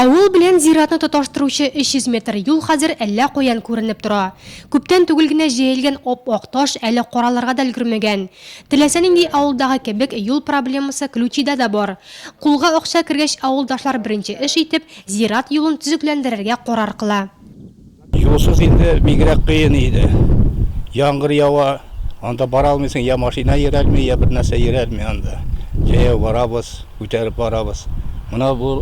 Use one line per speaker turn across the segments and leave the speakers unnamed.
Авыл белән зиратны тоташтыручы 300 метр юл хәзер әллә куян күренеп тора. Күптән түгел генә җәелгән ап-ак таш әле караларга да өлгермәгән. Теләсә нинди авылдагы кебек юл проблемасы Ключида да бар. Кулга акча кергәч, авылдашлар беренче эш итеп зират юлын төзекләндерергә карар кыла.
Юлсыз инде бигрәк кыен иде. Яңгыр ява, анда бара алмыйсың, я машина йөрәлми, я бер нәрсә йөрәлми анда. Җәяү барабыз, күтәреп барабыз. Менә бу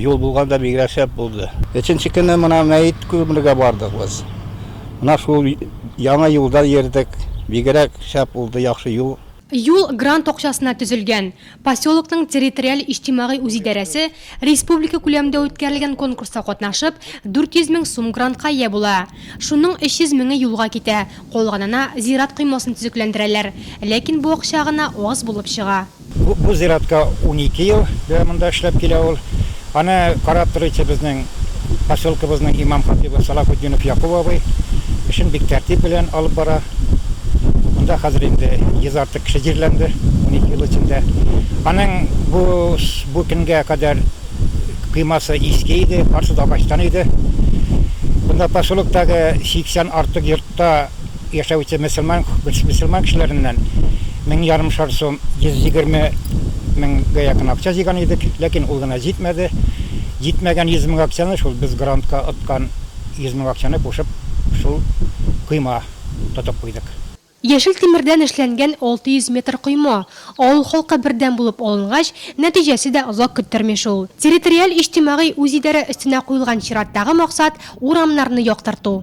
юл булганда бигрәк шәп булды. Өченче көнне менә мәйет күмергә бардык без. Менә шул яңа юлда йөрдек. Бигрәк шәп булды, яхшы юл.
Юл грант акчасына төзелгән. Поселокның территориаль иҗтимагый үзидарәсе республика күләмендә үткәрелгән конкурста катнашып, 400 мең сум грантка ия була. Шуның 300 меңе юлга китә. Калганына зират кыймасын төзекләндерәләр. Ләкин бу акча гына аз булып чыга.
Бу зиратка 12 ел монда эшләп килә ул. Аны карап торучы безнең поселкыбызның имам хатибы Салахутдинов Якуб абый эшен бик тәртип белән алып бара. Монда хәзер инде 100 артык кеше җирләнде 12 ел içinde. Аның бу көнгә кадәр кыймасы иске иде, каршыда баштан иде. Монда поселоктагы 80 артык йортта яшәүче мөселман кешеләреннән 1000 сум 120 меңгә якын акча җыйган идек, ләкин ул гына җитмәде. Җитмәгән 100 мең акчаны шул без грантка аткан 100 мең акчаны кушып, шул кыйма тотып куйдык.
Яшел тимердән эшләнгән 600 метр койма авыл халкы бердән булып алынгач, нәтиҗәсе дә озак көттерми шул. Территориаль иҗтимагый үзидарә өстенә куелган чираттагы максат урамнарны яктырту.